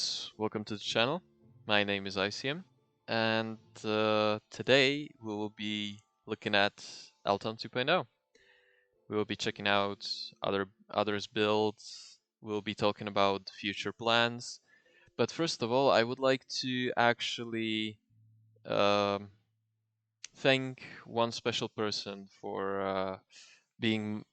guys, welcome to the channel. My name is ICM, and today we will be looking at Elton 2.0. We will be checking out others' builds. We'll be talking about future plans. But first of all, I would like to actually um, thank one special person for being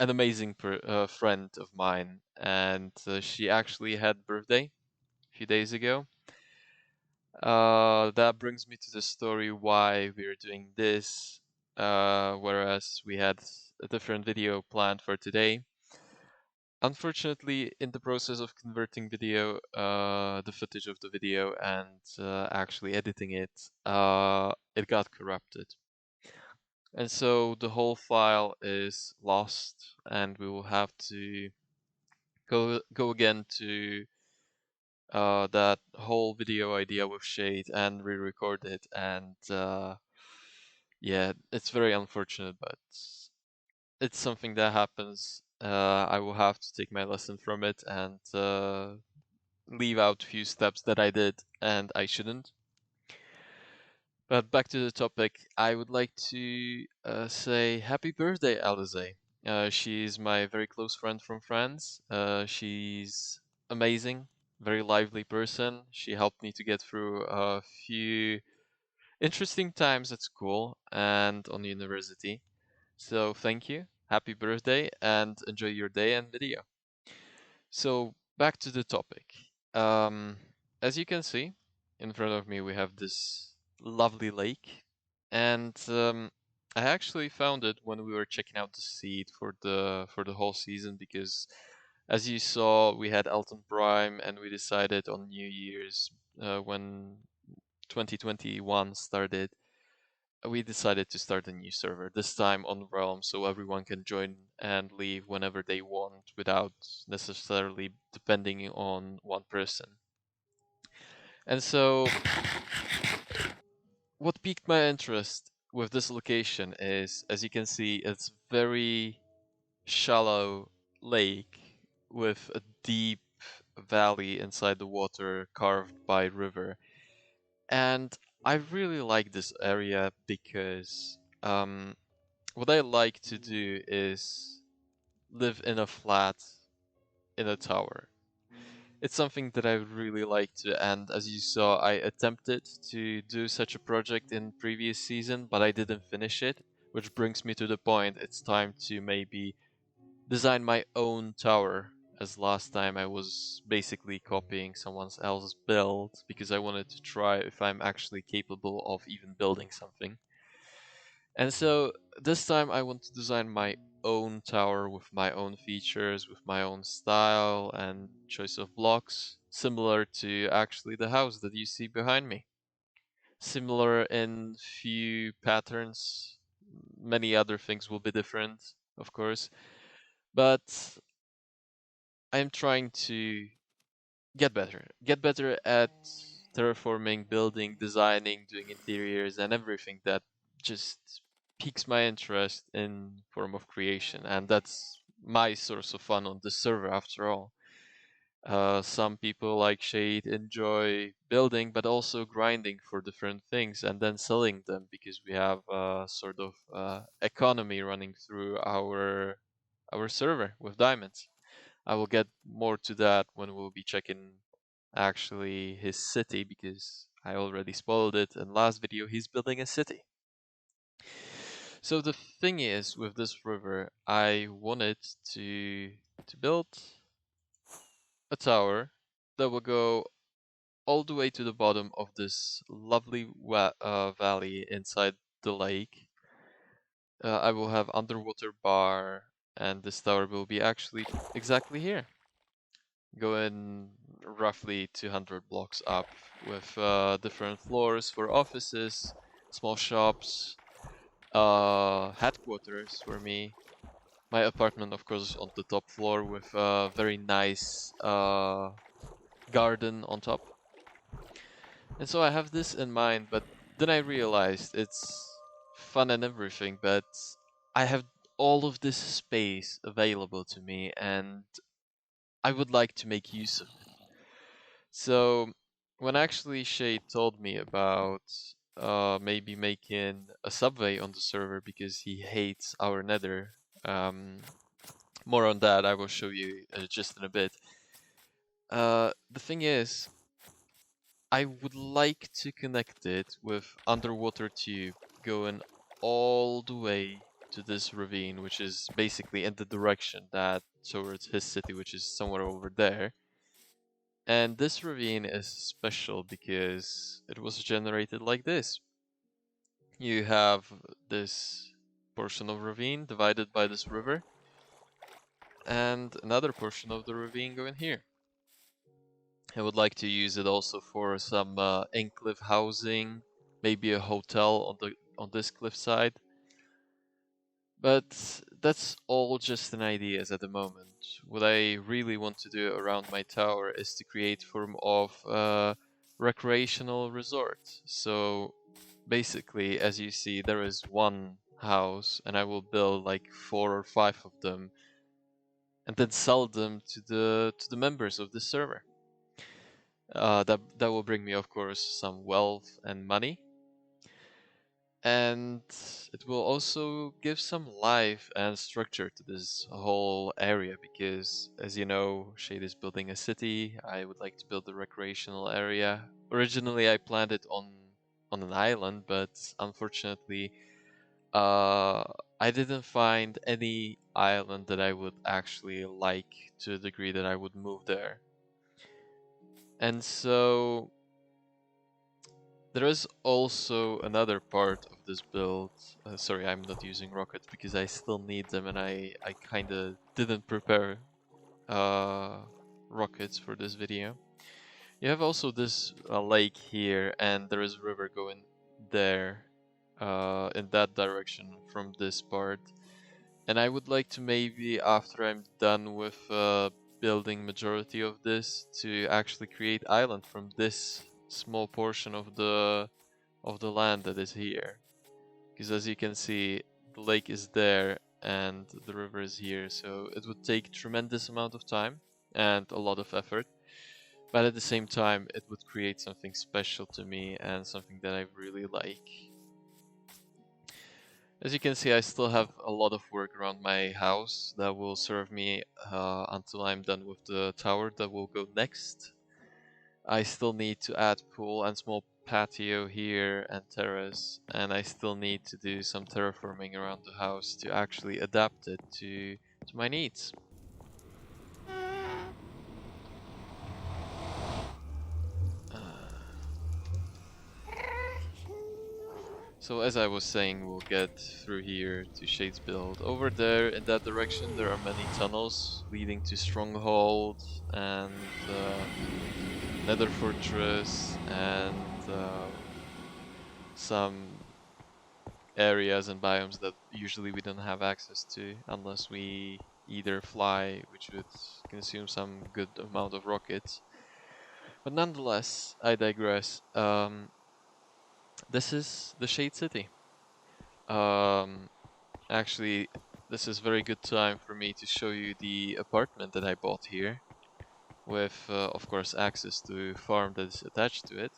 an amazing friend of mine, and she actually had birthday a few days ago. That brings me to the story why we're doing this, whereas we had a different video planned for today. Unfortunately, in the process of converting the footage of the video and actually editing it, it got corrupted. And so the whole file is lost, and we will have to go again to that whole video idea with Shade and re-record it, and yeah, it's very unfortunate, but it's something that happens. I will have to take my lesson from it and leave out a few steps that I did and I shouldn't. But back to the topic, I would like to say happy birthday, Alize. She's my very close friend from France. She's amazing, very lively person. She helped me to get through a few interesting times at school and on university. So thank you, happy birthday, and enjoy your day and video. So back to the topic. Um, as you can see, in front of me we have this lovely lake, and I actually found it when we were checking out the seed for the whole season because, as you saw, we had Elton Prime, and we decided on New Year's when 2021 started. We decided to start a new server, this time on Realm, so everyone can join and leave whenever they want without necessarily depending on one person. And so, what piqued my interest with this location is, as you can see, it's very shallow lake with a deep valley inside the water carved by river. And I really like this area because what I like to do is live in a flat in a tower. It's something that I really like to, and as you saw, I attempted to do such a project in previous season, but I didn't finish it, which brings me to the point it's time to maybe design my own tower, as last time I was basically copying someone else's build because I wanted to try if I'm actually capable of even building something. And so this time I want to design my own tower with my own features, with my own style and choice of blocks, similar to actually the house that you see behind me. Similar in few patterns, many other things will be different, of course, but I'm trying to get better at terraforming, building, designing, doing interiors, and everything that just piques my interest in form of creation, and that's my source of fun on this server after all. Some people like Shade enjoy building, but also grinding for different things and then selling them because we have a sort of economy running through our server with diamonds. I will get more to that when we'll be checking actually his city because I already spoiled it in last video. He's building a city. So the thing is with this river, I wanted to build a tower that will go all the way to the bottom of this lovely valley inside the lake. I will have underwater bar, and this tower will be actually exactly here, going roughly 200 blocks up with different floors for offices, small shops, headquarters for me. My apartment, of course, on the top floor with a very nice garden on top. And so I have this in mind, but then I realized it's fun and everything, but I have all of this space available to me and I would like to make use of it. So when actually Shade told me about maybe making a subway on the server because he hates our nether, um, more on that I will show you just in a bit. The thing is, I would like to connect it with underwater tube going all the way to this ravine, which is basically in the direction that towards his city, which is somewhere over there. And this ravine is special because it was generated like this. You have this portion of ravine divided by this river, and another portion of the ravine going here. I would like to use it also for some in-cliff housing, maybe a hotel on this cliffside. But that's all just an ideas at the moment. What I really want to do around my tower is to create form of recreational resort. So basically, as you see, there is one house, and I will build like 4 or 5 of them, and then sell them to the members of the server. That will bring me, of course, some wealth and money, and it will also give some life and structure to this whole area because, as you know, Shade is building a city. I would like to build a recreational area. Originally, I planned it on an island, but unfortunately, I didn't find any island that I would actually like to the degree that I would move there. And so there is also another part of this build. Sorry, I'm not using rockets because I still need them, and I kind of didn't prepare uh, rockets for this video. You have also this lake here, and there is a river going there in that direction from this part. And I would like to maybe, after I'm done with building majority of this, to actually create island from this small portion of the land that is here. Because as you can see, the lake is there and the river is here, so it would take tremendous amount of time and a lot of effort. But at the same time, it would create something special to me and something that I really like. As you can see, I still have a lot of work around my house that will serve me until I'm done with the tower that will go next. I still need to add pool and small patio here and terrace, and I still need to do some terraforming around the house to actually adapt it to my needs. So as I was saying, we'll get through here to Shade's build. Over there, in that direction, there are many tunnels leading to Stronghold and Nether Fortress and some areas and biomes that usually we don't have access to unless we either fly, which would consume some good amount of rockets. But nonetheless, I digress. This is the Shade City. Actually, this is very good time for me to show you the apartment that I bought here, with, of course, access to farm that is attached to it.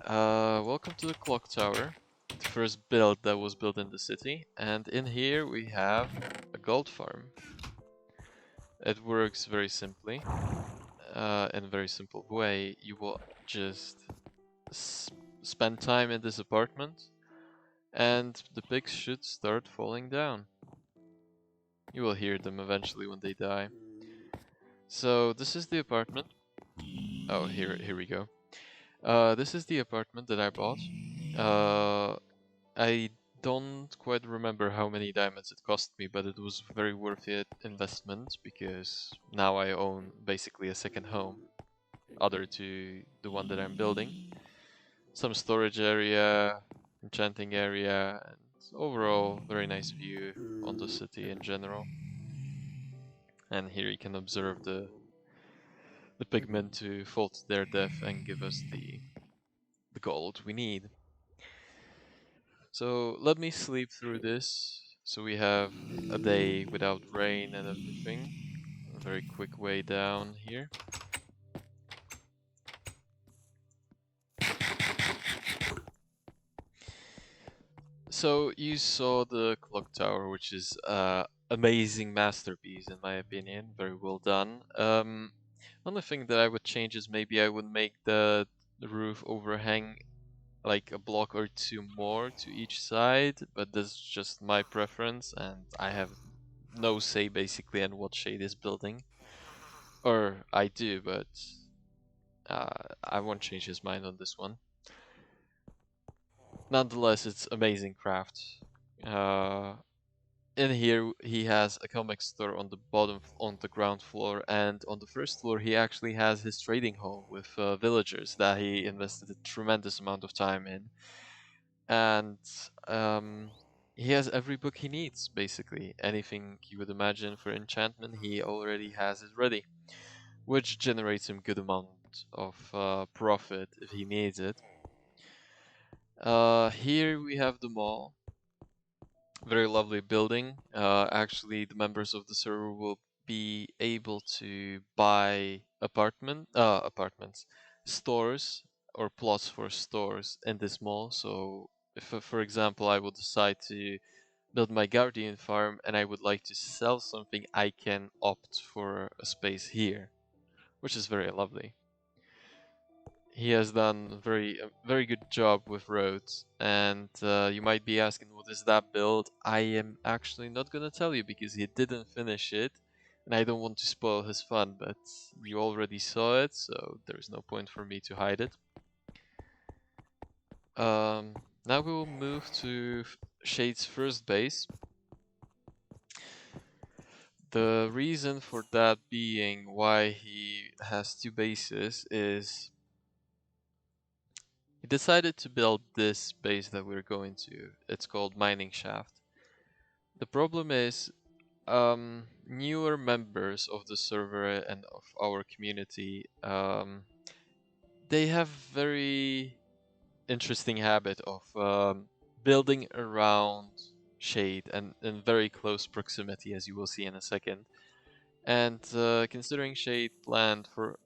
Welcome to the clock tower, the first build that was built in the city, and in here we have a gold farm. It works very simply, in a very simple way. You will just spend time in this apartment, and the pigs should start falling down. You will hear them eventually when they die. So this is the apartment. Oh, here we go. This is the apartment that I bought. I don't quite remember how many diamonds it cost me, but it was very worth it investment because now I own basically a second home, other to the one that I'm building. Some storage area, enchanting area, and overall very nice view on the city in general. And here you can observe the pigmen to fall to their death and give us the gold we need. So let me sleep through this. So we have a day without rain and everything. A very quick way down here. So you saw the clock tower, which is amazing masterpiece in my opinion. Very well done. Only thing that I would change is maybe I would make the roof overhang like a block or two more to each side, but this is just my preference, and I have no say basically on what shade is building. Or I do, but I won't change his mind on this one. Nonetheless, it's amazing craft. Uh, in here, he has a comic store on the on the ground floor, and on the first floor, he actually has his trading hall with villagers that he invested a tremendous amount of time in. And um, he has every book he needs, basically. Anything you would imagine for enchantment, he already has it ready, which generates him good amount of profit if he needs it. Here we have the mall. Very lovely building. Actually, the members of the server will be able to buy apartments, stores, or plots for stores in this mall. So, if, for example, I would decide to build my guardian farm and I would like to sell something, I can opt for a space here, which is very lovely. He has done a very good job with roads, and you might be asking, what is that build? I am actually not gonna tell you because he didn't finish it, and I don't want to spoil his fun, but you already saw it, so there's no point for me to hide it. Now we will move to Shade's first base. The reason for that being why he has two bases is he decided to build this base that we're going to. It's called Mining Shaft. The problem is newer members of the server and of our community, they have very interesting habit of building around shade and in very close proximity, as you will see in a second. And considering shade planned for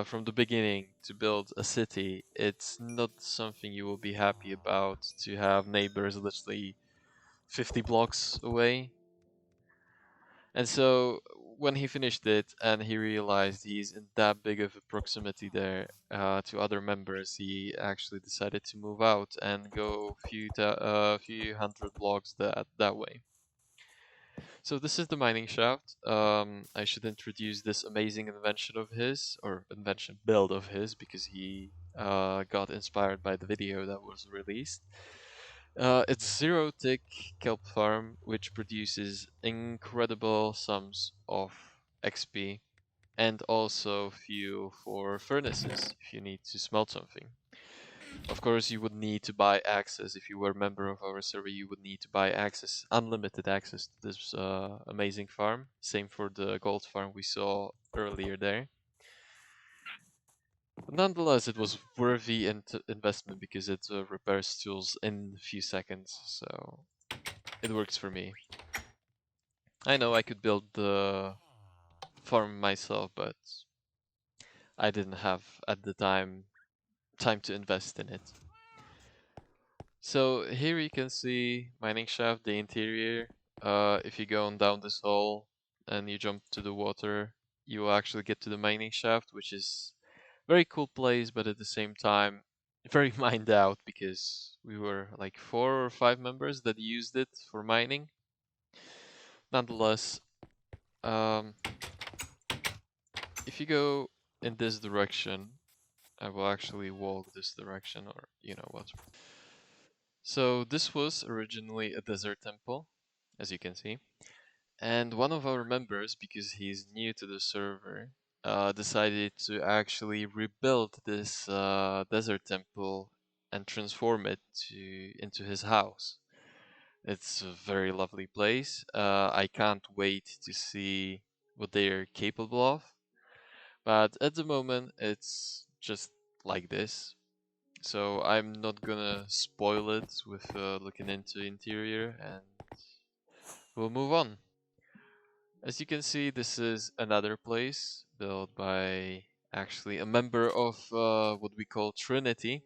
from the beginning to build a city, it's not something you will be happy about to have neighbors literally 50 blocks away. And so when he finished it and he realized he's in that big of a proximity there to other members, he actually decided to move out and go few hundred blocks that way. So this is the mining shaft. I should introduce this amazing invention of his, or invention build of his, because he got inspired by the video that was released. It's zero tick kelp farm, which produces incredible sums of XP and also fuel for furnaces if you need to smelt something. Of course, you would need to buy access. If you were a member of our server, you would need to buy access, unlimited access to this amazing farm. Same for the gold farm we saw earlier there. But nonetheless, it was worthy investment because it repairs tools in a few seconds, so it works for me. I know I could build the farm myself, but I didn't have at the time to invest in it. So here you can see mining shaft, the interior. If you go on down this hole and you jump to the water, you will actually get to the mining shaft, which is very cool place, but at the same time very mined out because we were like 4 or 5 members that used it for mining. Nonetheless, um, if you go in this direction, I will actually walk this direction, or you know what. So this was originally a desert temple, as you can see. And one of our members, because he's new to the server, decided to actually rebuild this desert temple and transform it into his house. It's a very lovely place. I can't wait to see what they're capable of. But at the moment, it's just like this. So I'm not gonna spoil it with looking into interior, and we'll move on. As you can see, this is another place built by actually a member of what we call Trinity.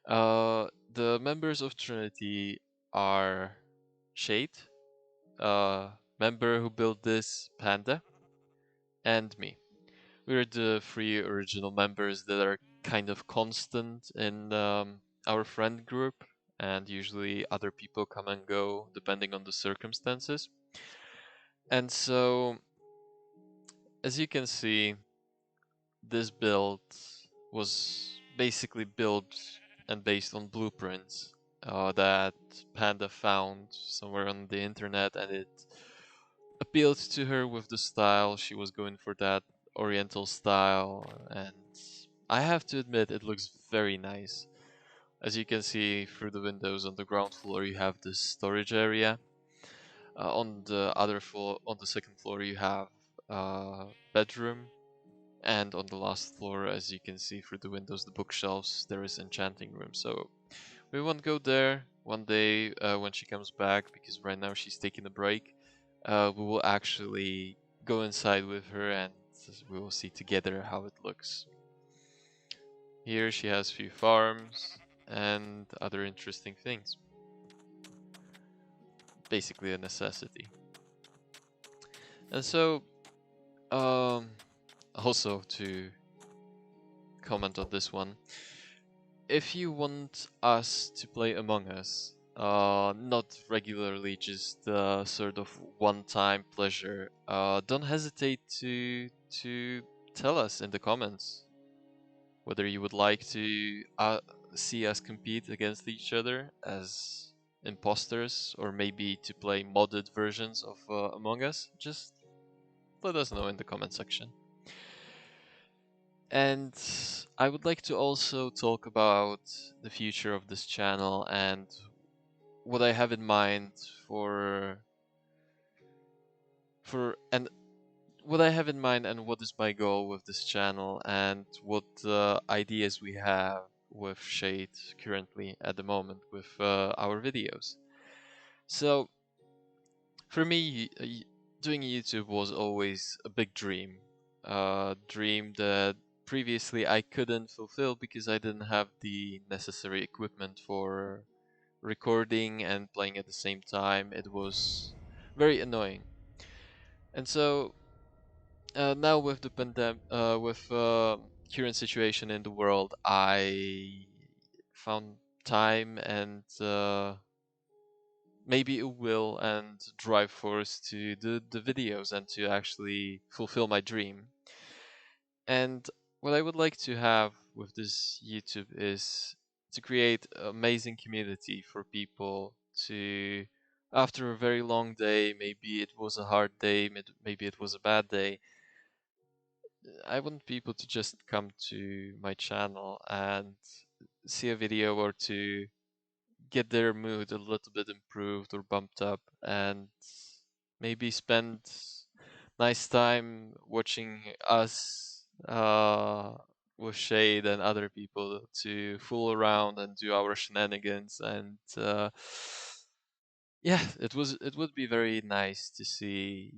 The the members of Trinity are Shade, uh, member who built this panda, and me. We're the three original members that are kind of constant in our friend group, and usually other people come and go depending on the circumstances. And so, as you can see, this build was basically built and based on blueprints that Panda found somewhere on the internet, and it appealed to her with the style. She was going for that oriental style, and I have to admit it looks very nice. As you can see through the windows on the ground floor, you have this storage area. On the other floor, on the second floor, you have bedroom, and on the last floor, as you can see through the windows, the bookshelves, there is enchanting room. So we won't go there one day when she comes back, because right now she's taking a break. We will actually go inside with her and we will see together how it looks. Here she has few farms and other interesting things. Basically a necessity. And so, also to comment on this one, if you want us to play Among Us, not regularly, just sort of one-time pleasure, don't hesitate to tell us in the comments whether you would like to see us compete against each other as imposters, or maybe to play modded versions of Among Us. Just let us know in the comment section. And I would like to also talk about the future of this channel and what I have in mind for and what I have in mind and what is my goal with this channel, and what ideas we have with Shade currently at the moment with our videos. So for me, doing YouTube was always a big dream. Dream that previously I couldn't fulfill because I didn't have the necessary equipment for recording and playing at the same time. It was very annoying. And so now with the pandemic, with current situation in the world, I found time and maybe a will and drive force to do the videos and to actually fulfill my dream. And what I would like to have with this YouTube is to create an amazing community for people to, after a very long day, maybe it was a hard day, maybe it was a bad day, I want people to just come to my channel and see a video or to get their mood a little bit improved or bumped up, and maybe spend nice time watching us with Shade and other people to fool around and do our shenanigans. And yeah, it would be very nice to see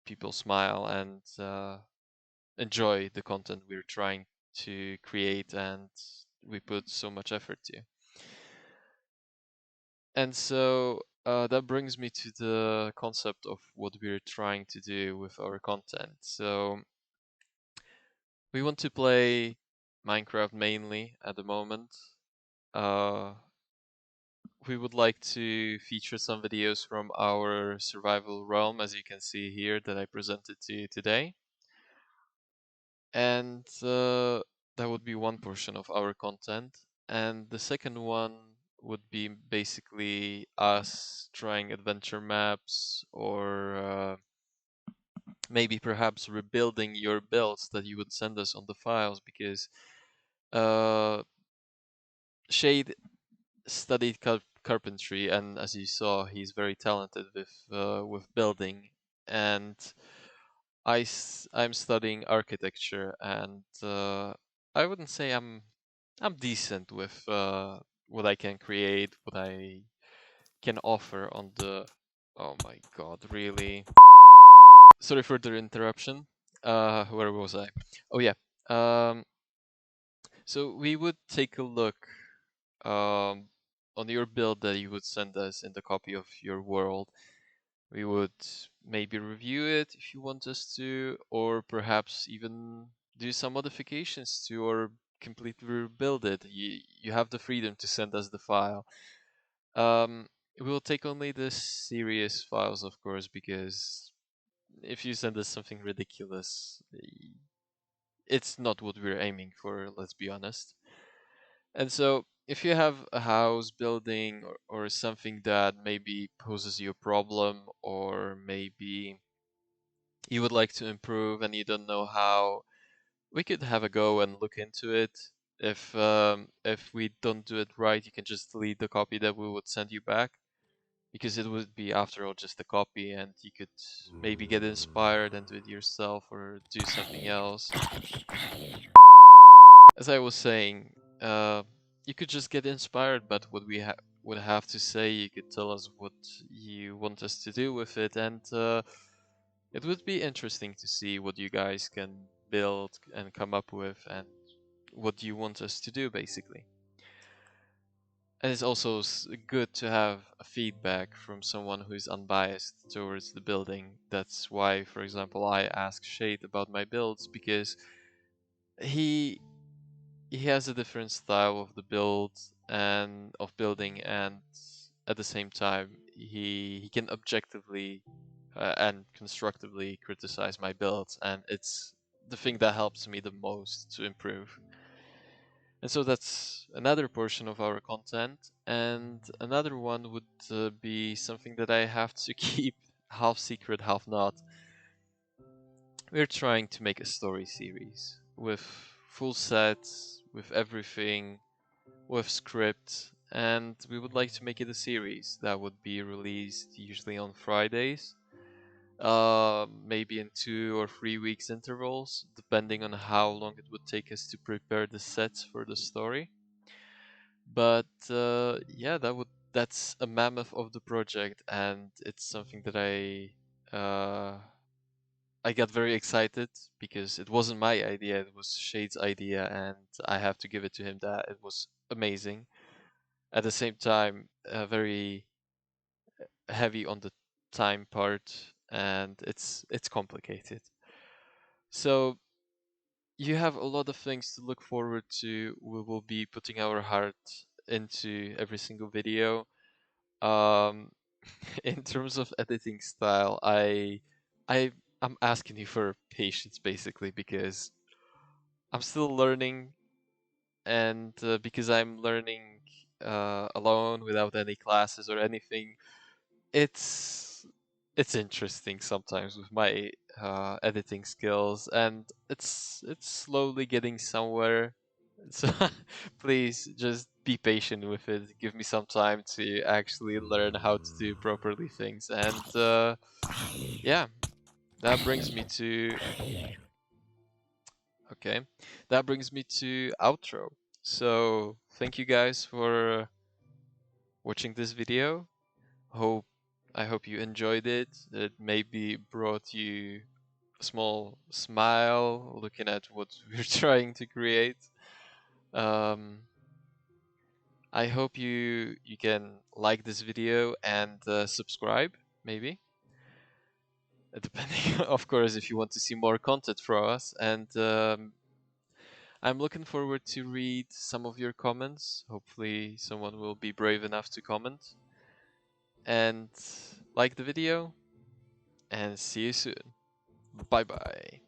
people smile and enjoy the content we're trying to create and we put so much effort to. And so that brings me to the concept of what we're trying to do with our content. So we want to play Minecraft mainly at the moment. Uh, we would like to feature some videos from our survival realm, as you can see here, that I presented to you today. And that would be one portion of our content. And the second one would be basically us trying adventure maps, or maybe perhaps rebuilding your builds that you would send us on the files, because uh, Shade studied carpentry, and as you saw, he's very talented with building. And I'm studying architecture, and I wouldn't say I'm decent with what I can create, what I can offer on the. Oh my god, really? Sorry for the interruption. Where was I? Oh yeah. Um, so we would take a look. Um, on your build that you would send us in the copy of your world. We would maybe review it if you want us to, or perhaps even do some modifications to, or completely rebuild it. You have the freedom to send us the file. We'll take only the serious files, of course, because if you send us something ridiculous, it's not what we're aiming for, let's be honest. And so, if you have a house building or something that maybe poses you a problem, or maybe you would like to improve and you don't know how, we could have a go and look into it. If we don't do it right, you can just delete the copy that we would send you back, because it would be, after all, just a copy, and you could maybe get inspired and do it yourself or do something else. As I was saying, you could just get inspired by what we would have to say. You could tell us what you want us to do with it, and it would be interesting to see what you guys can build and come up with, and what you want us to do, basically. And it's also good to have a feedback from someone who is unbiased towards the building. That's why, for example, I ask Shade about my builds, because he he has a different style of the build and of building, and at the same time he can objectively and constructively criticize my builds, and it's the thing that helps me the most to improve. And so that's another portion of our content, and another one would be something that I have to keep half secret, half not. We're trying to make a story series with full sets, with everything, with script, and we would like to make it a series that would be released usually on Fridays, maybe in 2 or 3 weeks intervals, depending on how long it would take us to prepare the sets for the story. But yeah, that's a mammoth of the project, and it's something that I got very excited, because it wasn't my idea, it was Shade's idea, and I have to give it to him that it was amazing. At the same time, very heavy on the time part, and it's complicated. So you have a lot of things to look forward to. We will be putting our heart into every single video. Um, in terms of editing style, I I'm asking you for patience, basically, because I'm still learning, and because I'm learning alone without any classes or anything, it's it's interesting sometimes with my editing skills, and it's slowly getting somewhere. So please just be patient with it. Give me some time to actually learn how to do properly things, and yeah, that brings me to okay, that brings me to outro. So thank you guys for watching this video. Hope I hope you enjoyed it. It maybe brought you a small smile looking at what we're trying to create. Um, I hope you can like this video and subscribe, maybe. Depending, of course, if you want to see more content from us. And I'm looking forward to read some of your comments. Hopefully, someone will be brave enough to comment. And like the video, and see you soon. Bye bye.